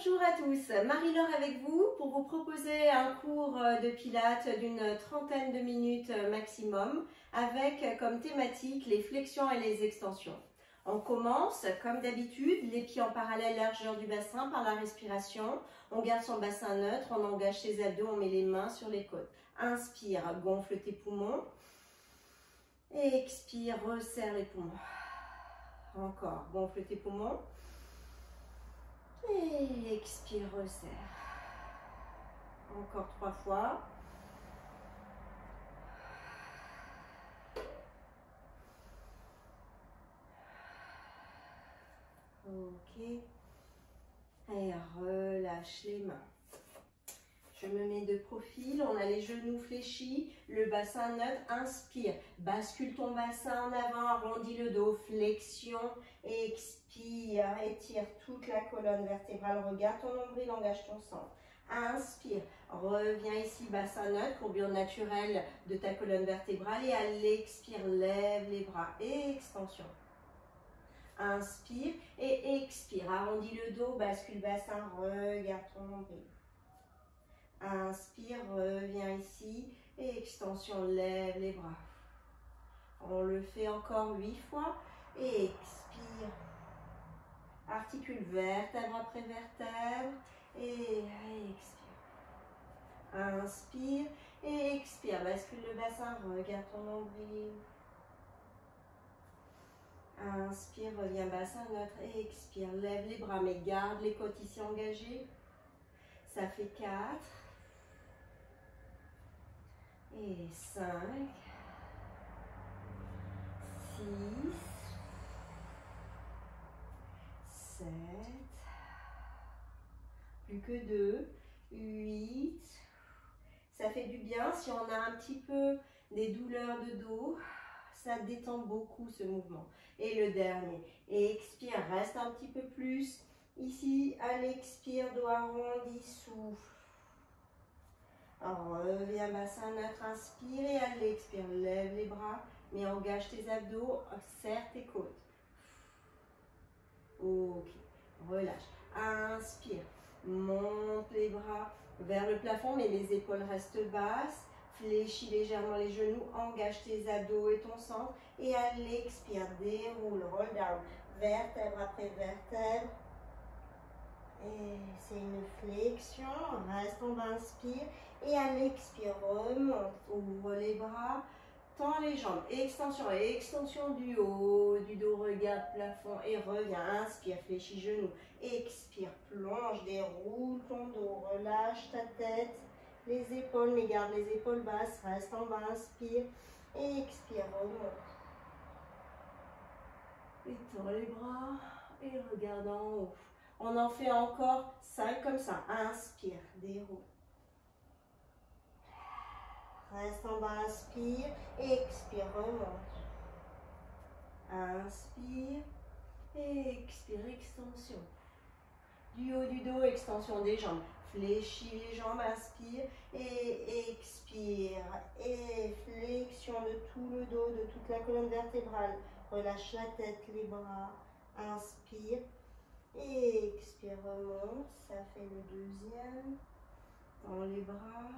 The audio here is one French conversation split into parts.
Bonjour à tous, Marie-Laure avec vous pour vous proposer un cours de pilates d'une trentaine de minutes maximum avec comme thématique les flexions et les extensions. On commence comme d'habitude, les pieds en parallèle largeur du bassin par la respiration. On garde son bassin neutre, on engage ses abdos, on met les mains sur les côtes. Inspire, gonfle tes poumons. Expire, resserre les poumons. Encore, gonfle tes poumons. Et expire, resserre. Encore 3 fois. Ok. Et relâche les mains. Je me mets de profil, on a les genoux fléchis, le bassin neutre, inspire. Bascule ton bassin en avant, arrondis le dos, flexion, expire, étire toute la colonne vertébrale, regarde ton nombril, engage ton centre. Inspire, reviens ici, bassin neutre, courbure naturelle de ta colonne vertébrale et à l'expire, lève les bras, extension. Inspire et expire, arrondis le dos, bascule bassin, regarde ton nombril. Inspire, reviens ici, et extension, lève les bras. On le fait encore 8 fois, et expire. Articule vertèbre après vertèbre, et expire. Inspire, et expire, bascule le bassin, regarde ton nombril. Inspire, reviens bassin neutre, et expire, lève les bras, mais garde les côtes ici engagées. Ça fait 4. Et 5, 6, 7, plus que 2, 8. Ça fait du bien si on a un petit peu des douleurs de dos. Ça détend beaucoup ce mouvement. Et le dernier. Et expire, reste un petit peu plus. Ici, à l'expire, dos arrondi, souffle. Alors, reviens bassin neutre, inspire et à l'expire, lève les bras, mais engage tes abdos, serre tes côtes. Ok, relâche. Inspire, monte les bras vers le plafond, mais les épaules restent basses. Fléchis légèrement les genoux, engage tes abdos et ton centre. Et à l'expire, déroule, roll down, vertèbre après vertèbre. Et c'est une flexion, reste en bas, inspire. Et à l'expire, remonte, ouvre les bras, tends les jambes, extension et extension du haut, du dos, regarde plafond et reviens, inspire, fléchis genoux, expire, plonge, déroule ton dos, relâche ta tête, les épaules, mais garde les épaules basses, reste en bas, inspire, et expire, remonte. Étends les bras et regarde en haut. On en fait encore 5 comme ça. Inspire, déroule. Reste en bas, inspire, expire, remonte. Inspire, expire, extension. Du haut du dos, extension des jambes. Fléchis les jambes, inspire et expire. Et flexion de tout le dos, de toute la colonne vertébrale. Relâche la tête, les bras. Inspire. Et expire, remonte, ça fait le deuxième. Dans les bras,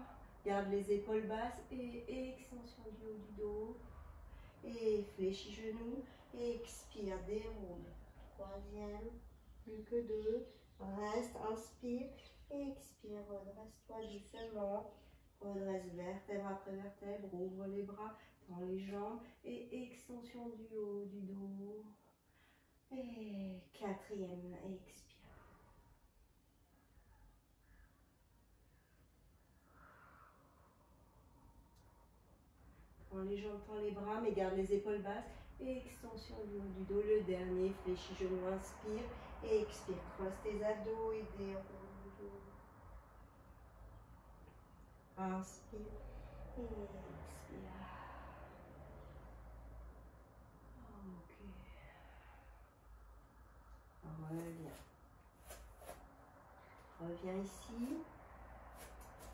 garde les épaules basses et extension du haut du dos. Et fléchis genoux, expire, déroule. Troisième, plus que 2. Reste, inspire, expire, redresse-toi doucement. Redresse vertèbre après vertèbre, ouvre les bras, tends les jambes et extension du haut du dos. Et quatrième, expire. Prends les jambes, tends les bras, mais garde les épaules basses. Et extension du haut du dos. Le dernier, fléchis genoux, inspire. Et expire. Croise tes abdos et déroule le dos. Inspire. Et expire. Ok. Reviens. Reviens ici.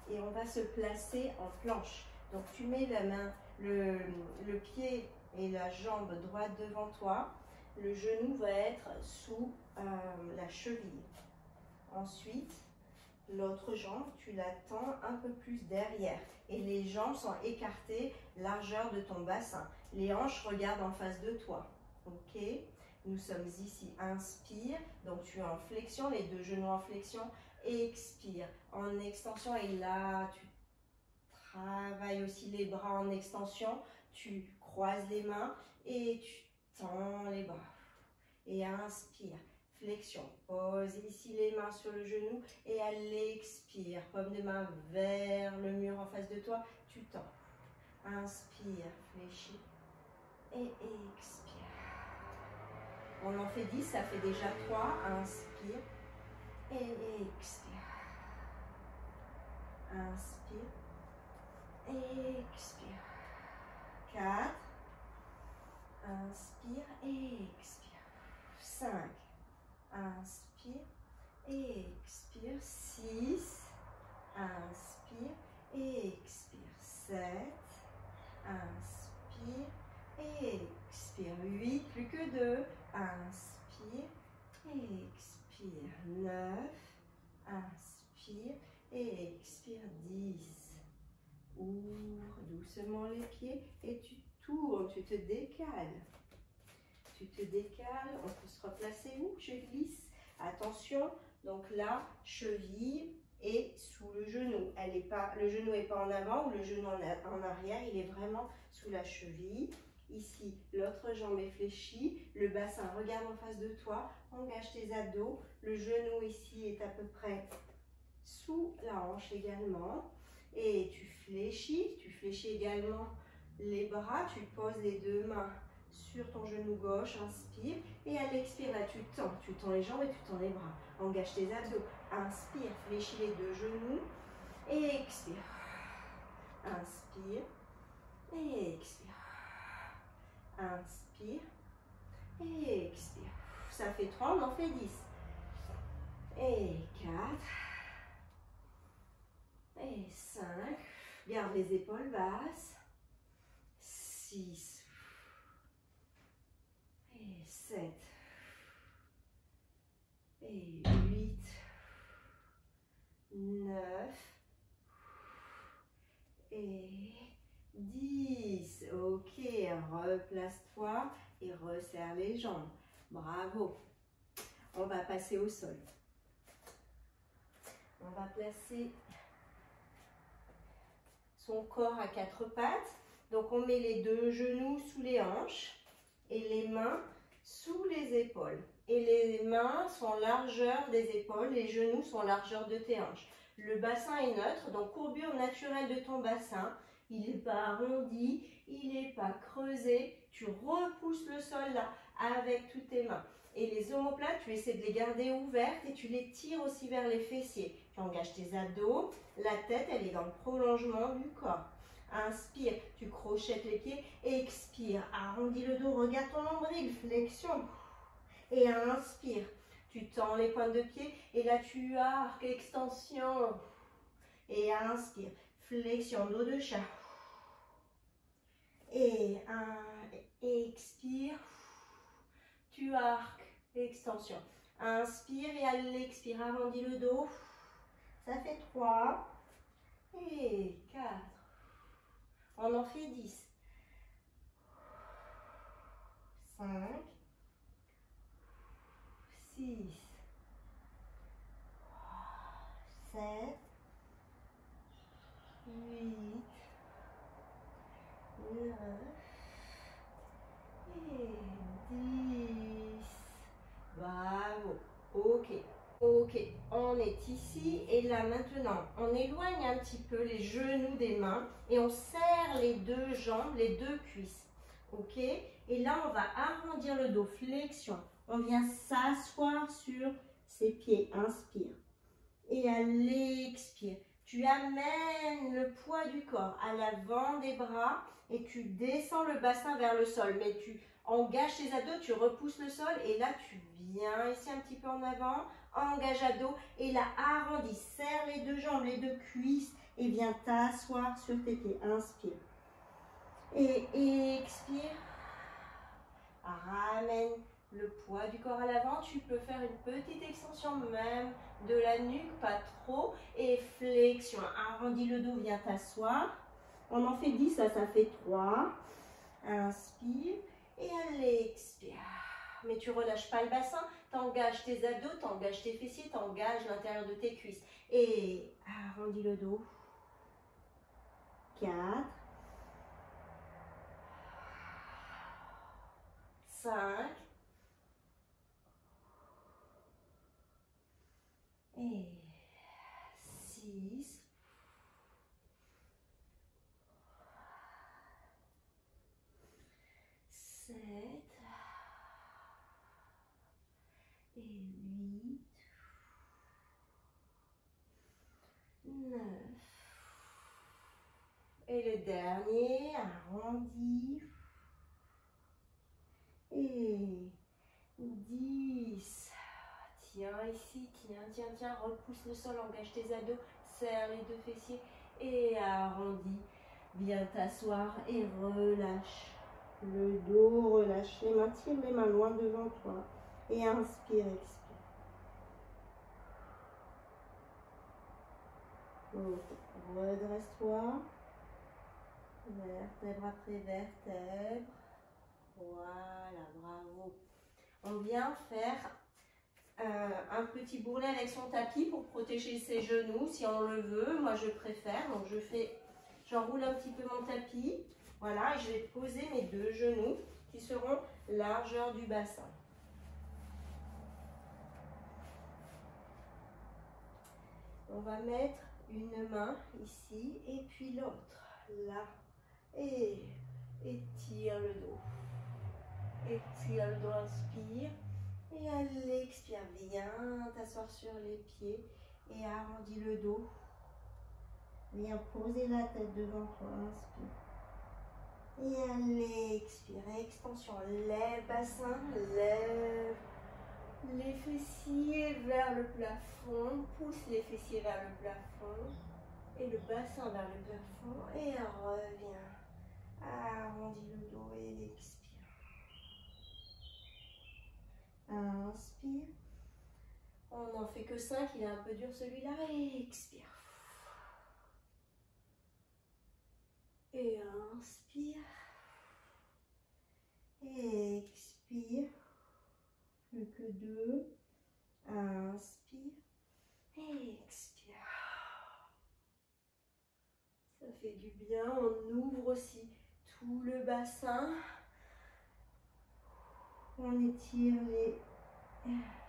Et on va se placer en planche. Donc tu mets la main, le pied et la jambe droite devant toi. Le genou va être sous la cheville. Ensuite, l'autre jambe, tu la tends un peu plus derrière. Et les jambes sont écartées, largeur de ton bassin. Les hanches regardent en face de toi. Ok? Nous sommes ici. Inspire. Donc, tu es en flexion, les deux genoux en flexion. Expire. En extension. Et là, tu travailles aussi les bras en extension. Tu croises les mains et tu tends les bras. Et inspire. Flexion. Pose ici les mains sur le genou et à l'expire, paume de main vers le mur en face de toi, tu tends. Inspire, fléchis et expire. On en fait 10, ça fait déjà 3. Inspire et expire. Inspire et expire. 4. Inspire et expire. 5. Inspire et expire. 6. Inspire et expire. 7. Inspire et expire. 8. Plus que 2. Inspire et expire. 9. Inspire et expire. 10. Ouvre doucement les pieds et tu tournes, tu te décales. Tu te décales, on peut se replacer où? Je glisse. Attention, donc là, cheville est sous le genou. Le genou n'est pas en avant ou le genou en arrière, il est vraiment sous la cheville. Ici, l'autre jambe est fléchie, le bassin regarde en face de toi, engage tes abdos. Le genou ici est à peu près sous la hanche également. Et tu fléchis également les bras, tu poses les deux mains sur ton genou gauche, inspire, et à l'expire, là tu tends les jambes et tu tends les bras, engage tes abdos, inspire, fléchis les deux genoux, et expire, inspire, et expire, inspire, et expire, ça fait 3, on en fait 10, et 4, et 5, garde les épaules basses, 6, et 7, et 8, 9, et 10. Ok, replace-toi et resserre les jambes. Bravo. On va passer au sol. On va placer son corps à 4 pattes. Donc on met les deux genoux sous les hanches et les mains sous les épaules. Et les mains sont largeur des épaules, les genoux sont largeur de tes hanches. Le bassin est neutre, donc courbure naturelle de ton bassin. Il n'est pas arrondi, il n'est pas creusé. Tu repousses le sol là avec toutes tes mains. Et les omoplates, tu essaies de les garder ouvertes et tu les tires aussi vers les fessiers. Tu engages tes abdos, la tête elle est dans le prolongement du corps. Inspire, tu crochettes les pieds, expire, arrondis le dos, regarde ton nombril, flexion. Et inspire, tu tends les pointes de pied et là tu arques, extension. Et inspire, flexion, dos de chat. Et expire, tu arques, extension. Inspire et à l'expire, arrondis le dos. Ça fait 3 et 4. On en fait 10. 5, 6, 7, 8, 9 et 10. Bravo. Ok. Ok, on est ici et là maintenant, on éloigne un petit peu les genoux des mains et on serre les deux jambes, les deux cuisses. Ok, et là on va arrondir le dos, flexion. On vient s'asseoir sur ses pieds, inspire. Et à l'expire, tu amènes le poids du corps à l'avant des bras et tu descends le bassin vers le sol. Mais tu engages tes abdos, tu repousses le sol et là tu viens ici un petit peu en avant. Engage abdos et là arrondis, serre les deux jambes, les deux cuisses et viens t'asseoir sur tes pieds. Inspire et expire. Ramène le poids du corps à l'avant. Tu peux faire une petite extension même de la nuque, pas trop. Et flexion. Arrondis le dos, viens t'asseoir. On en fait 10, ça fait 3. Inspire et allez, expire. Mais tu relâches pas le bassin, t'engages tes abdos, t'engages tes fessiers, t'engages l'intérieur de tes cuisses. Et arrondis le dos. 4, 5 et 6. 7 et 8, 9. Et le dernier, arrondi. Et 10. Tiens ici, tiens, repousse le sol, engage tes abdos, serre les deux fessiers et arrondis. Viens t'asseoir et relâche le dos, relâche les mains, tire les mains loin devant toi et inspire, expire. Redresse-toi, vertèbre après vertèbre. Voilà, bravo. On vient faire un petit bourrelet avec son tapis pour protéger ses genoux si on le veut. Moi, je préfère. Donc, j'enroule un petit peu mon tapis. Voilà, et je vais poser mes deux genoux qui seront largeur du bassin. On va mettre une main ici et puis l'autre là. Et étire le dos. Étire le dos, inspire. Et allez, expire. Viens t'asseoir sur les pieds et arrondis le dos. Viens poser la tête devant toi, inspire. Et allez, expire, extension, lève bassin, lève les fessiers vers le plafond, pousse les fessiers vers le plafond et le bassin vers le plafond et reviens. Arrondis le dos et expire. Inspire. On n'en fait que 5, il est un peu dur celui-là et expire. Et inspire. Et expire. Plus que 2. Inspire. Et expire. Ça fait du bien. On ouvre aussi tout le bassin. On étire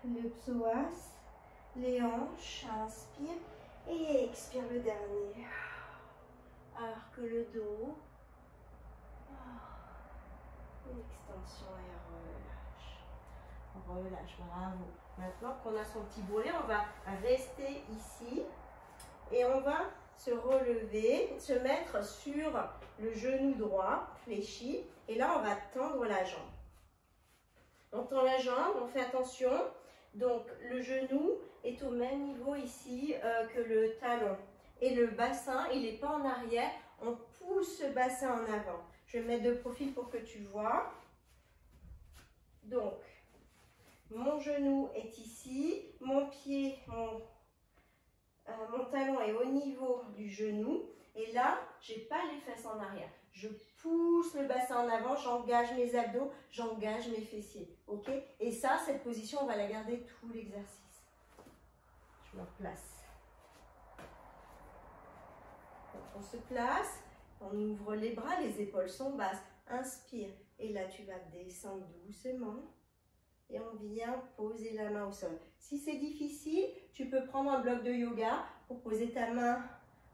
le psoas, les hanches. Inspire. Et expire le dernier. Arque le dos. Extension et relâche. Relâche, bravo. Maintenant qu'on a son petit bourrelet, on va rester ici et on va se relever, se mettre sur le genou droit, fléchi. Et là, on va tendre la jambe. On tend la jambe, on fait attention. Donc, le genou est au même niveau ici que le talon. Et le bassin, il n'est pas en arrière. On pousse ce bassin en avant. Je vais me mettre de profil pour que tu vois. Donc, mon genou est ici. Mon pied, mon talon est au niveau du genou. Et là, je n'ai pas les fesses en arrière. Je pousse le bassin en avant, j'engage mes abdos, j'engage mes fessiers. Ok? Et ça, cette position, on va la garder tout l'exercice. Je me replace. Donc, on se place, on ouvre les bras, les épaules sont basses. Inspire. Et là, tu vas descendre doucement. Et on vient poser la main au sol. Si c'est difficile, tu peux prendre un bloc de yoga pour poser ta main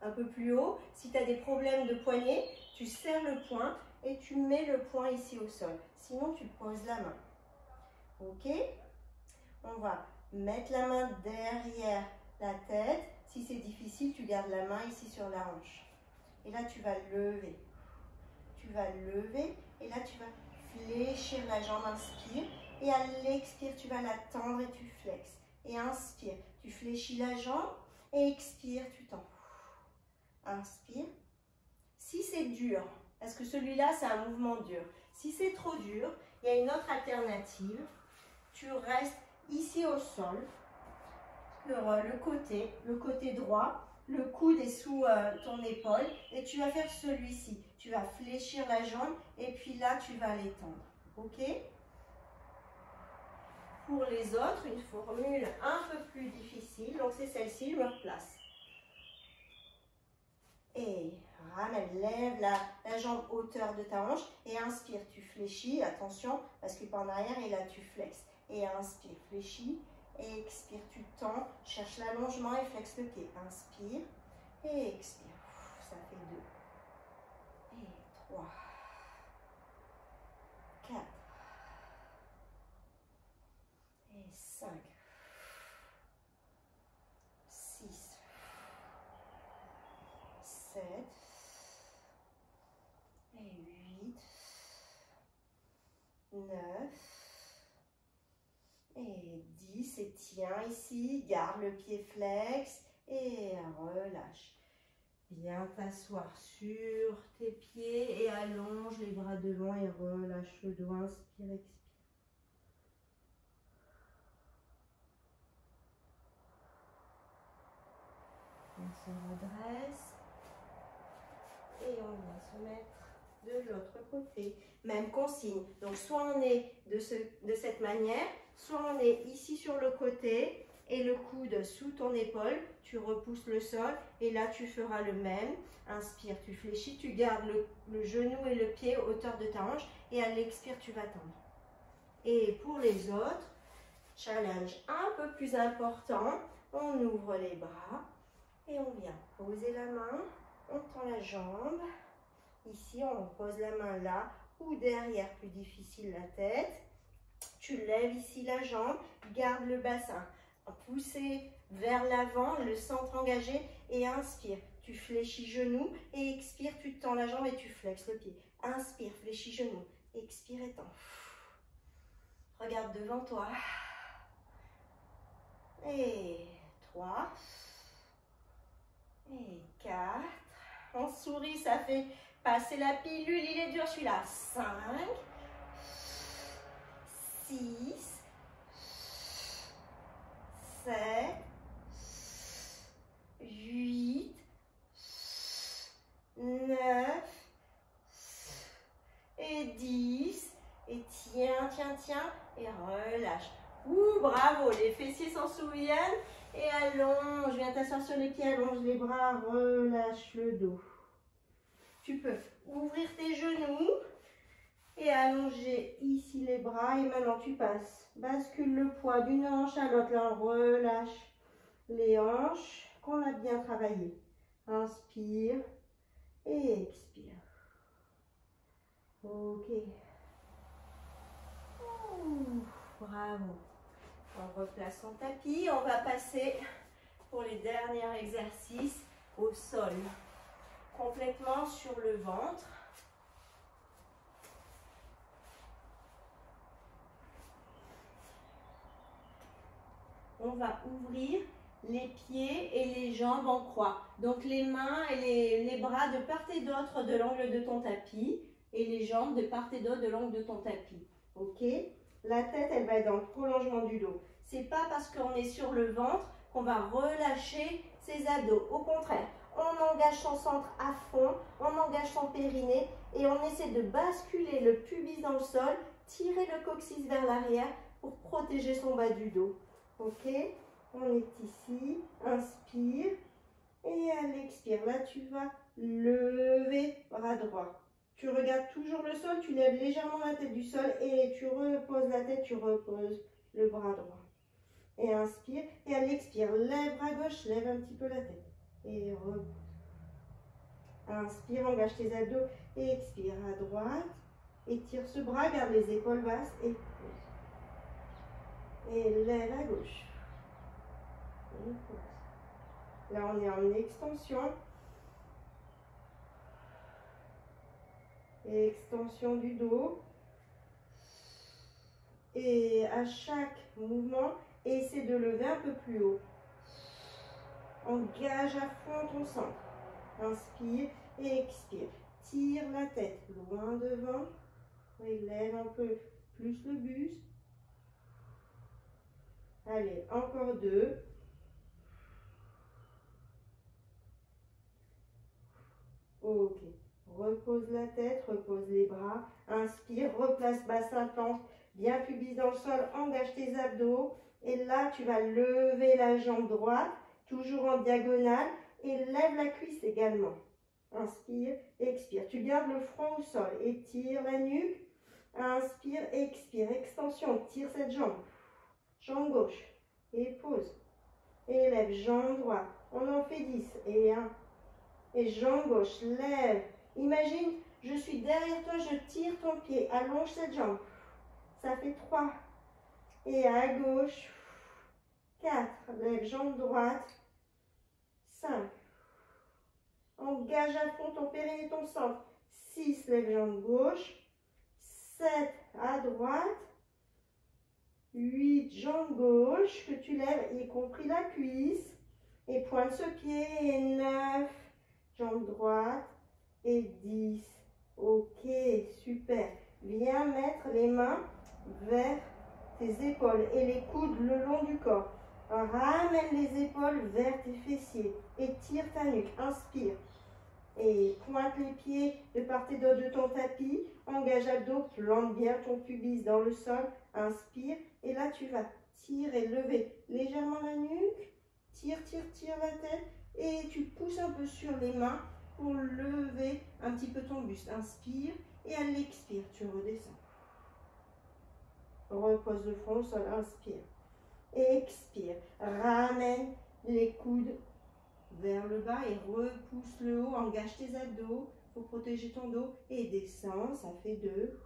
un peu plus haut. Si tu as des problèmes de poignet, tu serres le poing et tu mets le poing ici au sol. Sinon, tu poses la main. Ok? On va mettre la main derrière la tête. Si c'est difficile, tu gardes la main ici sur la hanche. Et là, tu vas lever. Tu vas lever et là, tu vas fléchir la jambe. Inspire. Et à l'expire, tu vas la tendre et tu flexes. Et inspire, tu fléchis la jambe. Et expire, tu tends. Inspire. Si c'est dur, parce que celui-là, c'est un mouvement dur. Si c'est trop dur, il y a une autre alternative. tu restes ici au sol, sur le côté droit. Le coude est sous ton épaule et tu vas faire celui-ci. Tu vas fléchir la jambe et puis là, tu vas l'étendre. OK? Pour les autres, une formule un peu plus difficile. Donc, c'est celle-ci, je me replace. Et ramène, lève la jambe hauteur de ta hanche et inspire. Tu fléchis, attention, parce que en arrière et là, tu flexes. Et inspire, fléchis. Et expire, tu tends, cherche l'allongement et flexe le pied. Inspire et expire. Ça fait 2. Et 3. 4. Et 5. 6. 7. Et 8. 9. Et 10, et tiens ici, garde le pied flex et relâche. Viens t'asseoir sur tes pieds et allonge les bras devant et relâche le dos. Inspire, expire. On se redresse et on vient se mettre de l'autre côté. Même consigne. Donc soit on est de cette manière, soit on est ici sur le côté et le coude sous ton épaule, tu repousses le sol et là tu feras le même. Inspire, tu fléchis, tu gardes le genou et le pied hauteur de ta hanche et à l'expire tu vas tendre. Et pour les autres, challenge un peu plus important, on ouvre les bras et on vient poser la main, on tend la jambe, ici on pose la main là ou derrière, plus difficile la tête. Tu lèves ici la jambe, garde le bassin, poussez vers l'avant, le centre engagé et inspire. Tu fléchis genou et expire, tu tends la jambe et tu flexes le pied. Inspire, fléchis genou, expire et tends. Regarde devant toi. Et 3. Et 4. On sourit, ça fait passer la pilule, il est dur celui-là. 5. 6, 7, 8, 9 et 10. Et tiens, et relâche. Ouh, bravo, les fessiers s'en souviennent. Et allonge, viens t'asseoir sur les pieds, allonge les bras, relâche le dos. Tu peux ouvrir tes genoux et allonger ici les bras. Et maintenant, tu passes. Bascule le poids d'une hanche à l'autre. Là, on relâche les hanches qu'on a bien travaillé. Inspire et expire. Ok. Ouh, bravo. On replace son tapis. On va passer pour les derniers exercices au sol. Complètement sur le ventre. On va ouvrir les pieds et les jambes en croix. Donc les mains et les bras de part et d'autre de l'angle de ton tapis et les jambes de part et d'autre de l'angle de ton tapis. Ok? La tête, elle va être dans le prolongement du dos. C'est pas parce qu'on est sur le ventre qu'on va relâcher ses abdos. Au contraire, on engage son centre à fond, on engage son périnée et on essaie de basculer le pubis dans le sol, tirer le coccyx vers l'arrière pour protéger son bas du dos. Ok? On est ici, inspire et à l'expire. Là, tu vas lever bras droit. Tu regardes toujours le sol, tu lèves légèrement la tête du sol et tu reposes la tête, tu reposes le bras droit. Et inspire et à l'expire, lève bras gauche, lève un petit peu la tête et repose. Inspire, engage tes abdos et expire à droite. Étire ce bras, garde les épaules basses et pose. Et lève à gauche. Et pose. Là, on est en extension. Et extension du dos. Et à chaque mouvement, essaie de lever un peu plus haut. Engage à fond ton centre. Inspire et expire. Tire la tête loin devant. Et lève un peu plus le buste. Allez, encore 2. Ok. Repose la tête, repose les bras. Inspire, replace bassin, planche, bien pubis dans le sol, engage tes abdos. Et là, tu vas lever la jambe droite, toujours en diagonale, et lève la cuisse également. Inspire, expire. Tu gardes le front au sol, étire la nuque. Inspire, expire, extension, tire cette jambe. Jambe gauche, et pose. Élève, jambe droite. On en fait 10. Et 1. Et jambe gauche, lève. Imagine, je suis derrière toi, je tire ton pied. Allonge cette jambe. Ça fait 3. Et à gauche, 4. Lève, jambe droite. 5. Engage à fond ton périnée, ton centre. 6. Lève, jambe gauche. 7. À droite. 8. Jambe gauche que tu lèves, y compris la cuisse. Et pointe ce pied. Et 9. Jambe droite. Et 10. Ok, super. Viens mettre les mains vers tes épaules et les coudes le long du corps. Ramène les épaules vers tes fessiers. Étire ta nuque. Inspire. Et pointe les pieds de part et d'autre de ton tapis. Engage abdos. Plante bien ton pubis dans le sol. Inspire. Et là, tu vas tirer, lever légèrement la nuque. Tire, tire, tire la tête. Et tu pousses un peu sur les mains pour lever un petit peu ton buste. Inspire et à l'expire, tu redescends. Repose le front au sol, inspire. Expire, ramène les coudes vers le bas et repousse le haut, engage tes abdos, il faut protéger ton dos et descends, ça fait 2.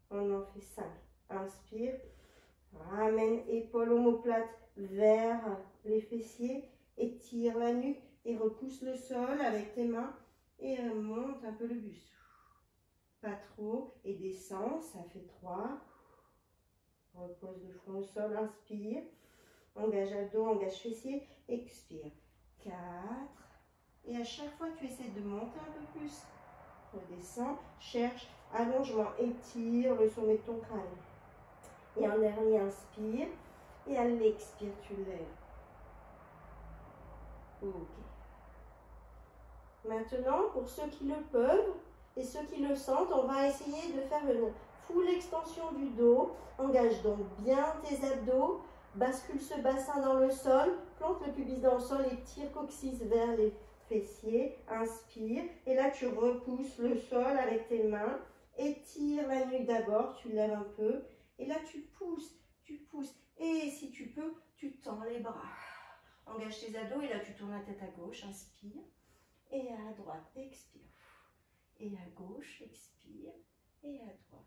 On en fait 5. Inspire, ramène épaules omoplates vers les fessiers, étire la nuque et repousse le sol avec tes mains et monte un peu le buste. Pas trop et descends, ça fait 3. Repose le front au sol, inspire. Engage abdos, engage fessiers, expire. 4. Et à chaque fois, tu essaies de monter un peu plus. Redescends, cherche allongement, étire le sommet de ton crâne. Et en dernier, inspire. Et à l'expire, tu lèves. Ok. Maintenant, pour ceux qui le peuvent et ceux qui le sentent, on va essayer de faire une full extension du dos. Engage donc bien tes abdos. Bascule ce bassin dans le sol. Plante le pubis dans le sol et tire coccyx vers les fessiers. Inspire. Et là, tu repousses le sol avec tes mains. Étire la nuque d'abord. Tu lèves un peu. Et là, tu pousses. Tu pousses. Et si tu peux, tu tends les bras. Engage tes abdos. Et là, tu tournes la tête à gauche. Inspire. Et à droite, expire. Et à gauche, expire. Et à droite.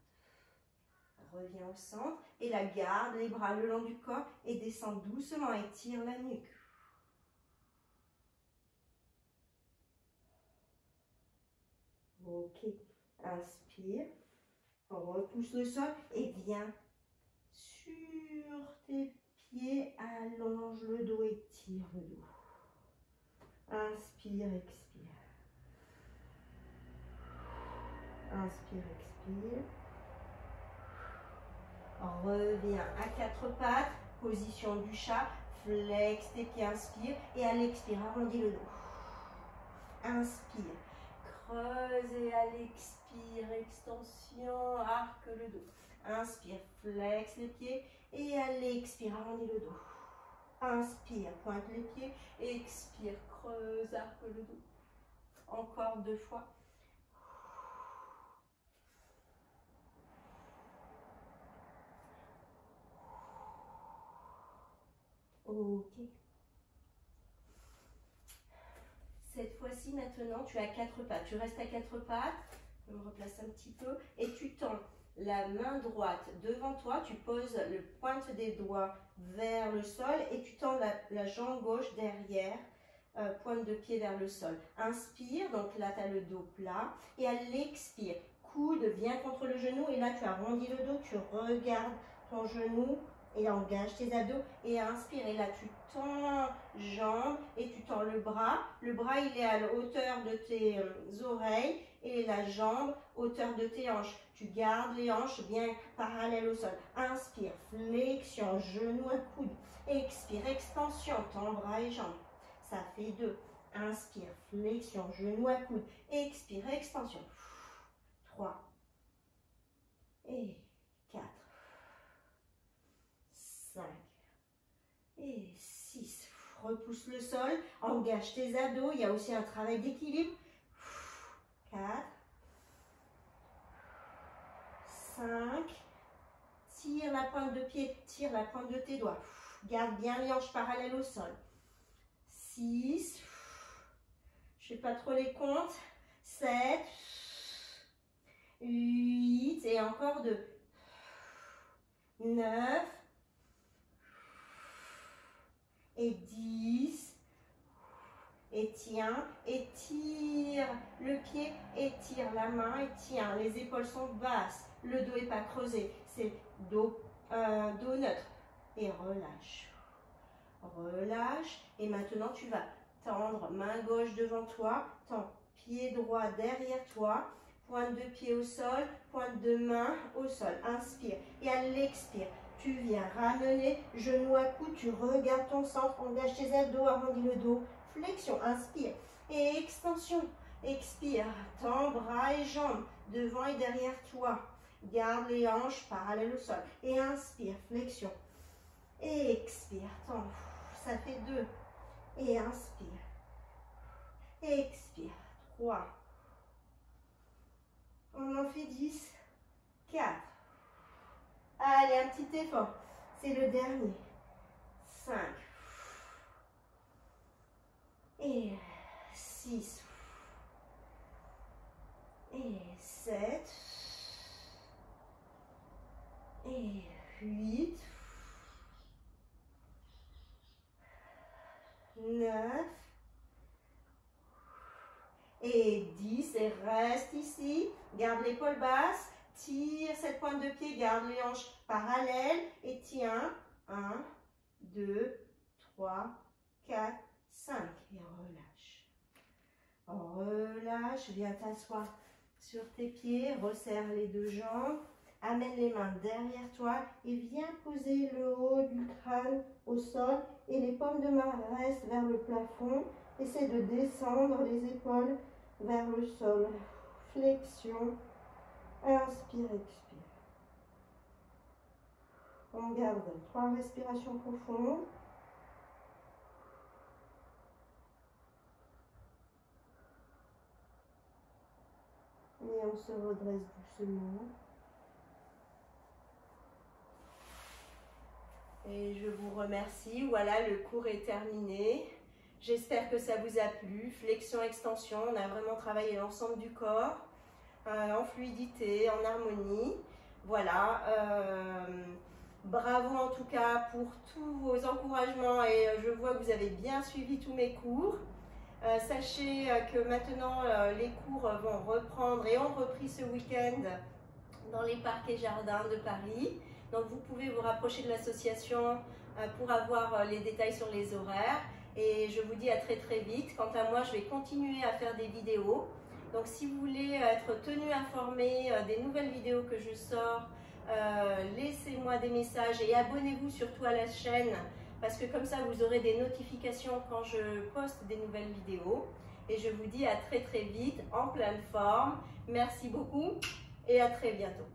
Reviens au centre. Et là, garde les bras le long du corps. Et descends doucement. Étire la nuque. Ok. Inspire. Repousse le sol. Et viens sur tes pieds. Allonge le dos. Étire le dos. Inspire, expire. Inspire, expire. Reviens à 4 pattes, position du chat. Flex tes pieds, inspire. Et à l'expire, arrondis le dos. Inspire. Creuse et à l'expire, extension, arque le dos. Inspire, flex les pieds. Et à l'expire, arrondis le dos. Inspire, pointe les pieds. Expire, creuse, arque le dos. Encore 2 fois. Ok. Cette fois-ci, maintenant, tu as 4 pattes. Tu restes à 4 pattes. Je me replace un petit peu. Et tu tends la main droite devant toi. Tu poses le pointe des doigts vers le sol. Et tu tends la jambe gauche derrière. Pointe de pied vers le sol. Inspire. Donc là, tu as le dos plat. Et à l'expire, coude vient contre le genou. Et là, tu arrondis le dos. Tu regardes ton genou. Et engage tes abdos et inspire. Et là, tu tends jambes et tu tends le bras. Le bras, il est à la hauteur de tes oreilles. et la jambe, hauteur de tes hanches. Tu gardes les hanches bien parallèles au sol. Inspire, flexion, genou à coude. Expire, extension, tends bras et jambes. Ça fait 2. Inspire, flexion, genou à coude. Expire, extension. 3 et 4, 5 et 6. Repousse le sol, engage tes abdos. Il y a aussi un travail d'équilibre. 4, 5. Tire la pointe de pied, tire la pointe de tes doigts. Garde bien les hanches parallèles au sol. 6. Je ne fais pas trop les comptes. 7. 8. Et encore 2. 9. Et 10. Et tiens, et tire le pied, et tire la main, et tiens. Les épaules sont basses, le dos n'est pas creusé, c'est dos neutre. Et relâche. Relâche. Et maintenant, tu vas tendre main gauche devant toi, tends pied droit derrière toi, pointe de pied au sol, pointe de main au sol. Inspire. Et à l'expire, tu viens ramener genou à coude, tu regardes ton centre, engage tes abdos, arrondis le dos. Flexion, inspire. Et extension. Expire. Tends bras et jambes devant et derrière toi. Garde les hanches parallèles au sol. Et inspire, flexion. Et expire, tends. Ça fait 2. Et inspire. Expire. 3. On en fait 10. 4. Allez, un petit effort. C'est le dernier. 5. Et 6. Et 7. Et 8. 9. Et 10. Et reste ici. Garde l'épaule basse. Tire cette pointe de pied. Garde les hanches parallèles. Et tiens. 1, 2, 3, 4, 5. Et relâche. Relâche. Viens t'asseoir sur tes pieds. Resserre les deux jambes. Amène les mains derrière toi. Et viens poser le haut du crâne au sol. Et les paumes de main restent vers le plafond. Essaie de descendre les épaules vers le sol. Flexion. Inspire, expire. On garde 3 respirations profondes. Et on se redresse doucement. Et je vous remercie. Voilà, le cours est terminé. J'espère que ça vous a plu. Flexion, extension. On a vraiment travaillé l'ensemble du corps. En fluidité, en harmonie. Voilà. Bravo en tout cas pour tous vos encouragements et je vois que vous avez bien suivi tous mes cours. Sachez que maintenant les cours vont reprendre et ont repris ce week-end dans les parcs et jardins de Paris. Donc vous pouvez vous rapprocher de l'association pour avoir les détails sur les horaires. Et je vous dis à très très vite. Quant à moi, je vais continuer à faire des vidéos. Donc si vous voulez être tenu informé des nouvelles vidéos que je sors, laissez-moi des messages et abonnez-vous surtout à la chaîne parce que comme ça vous aurez des notifications quand je poste des nouvelles vidéos. Et je vous dis à très très vite en pleine forme. Merci beaucoup et à très bientôt.